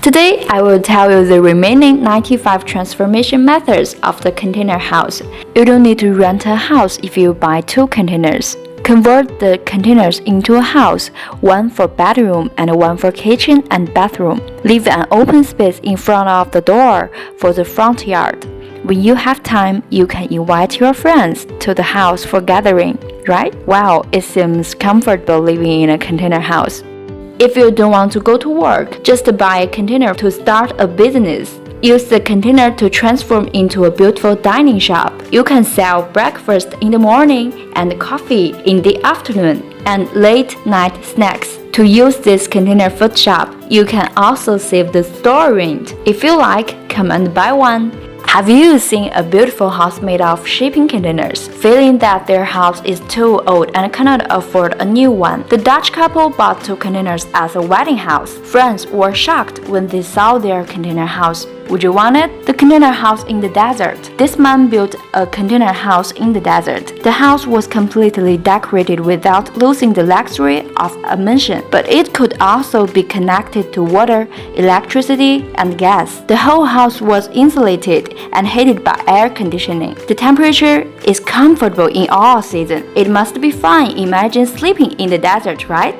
Today, I will tell you the remaining 95 transformation methods of the container house. You don't need to rent a house if you buy 2 containers. Convert the containers into a house, one for bedroom and one for kitchen and bathroom. Leave an open space in front of the door for the front yard. When you have time, you can invite your friends to the house for gathering, right? Wow, it seems comfortable living in a container house. If you don't want to go to work, just buy a container to start a business. Use the container to transform into a beautiful dining shop. You can sell breakfast in the morning and coffee in the afternoon and late night snacks. To use this container food shop, you can also save the store rent. If you like, come and buy one. Have you seen a beautiful house made of shipping containers, feeling that their house is too old and cannot afford a new one? The Dutch couple bought 2 containers as a wedding house. Friends were shocked when they saw their container house. Would you want it? The container house in the desert. This man built a container house in the desert. The house was completely decorated without losing the luxury of a mansion, but it could also be connected to water, electricity, and gas. The whole house was insulated and heated by air conditioning. The temperature is comfortable in all seasons. It must be fun. Imagine sleeping in the desert, right?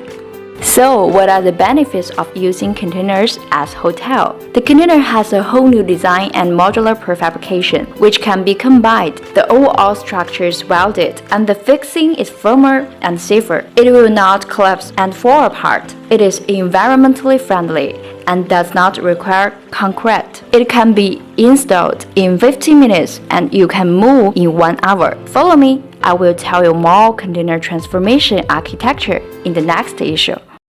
So, what are the benefits of using containers as hotel? The container has a whole new design and modular prefabrication, which can be combined. The overall structure is welded, and the fixing is firmer and safer. It will not collapse and fall apart. It is environmentally friendly and does not require concrete. It can be installed in 15 minutes and you can move in 1 hour. Follow me. I will tell you more container transformation architecture in the next issue.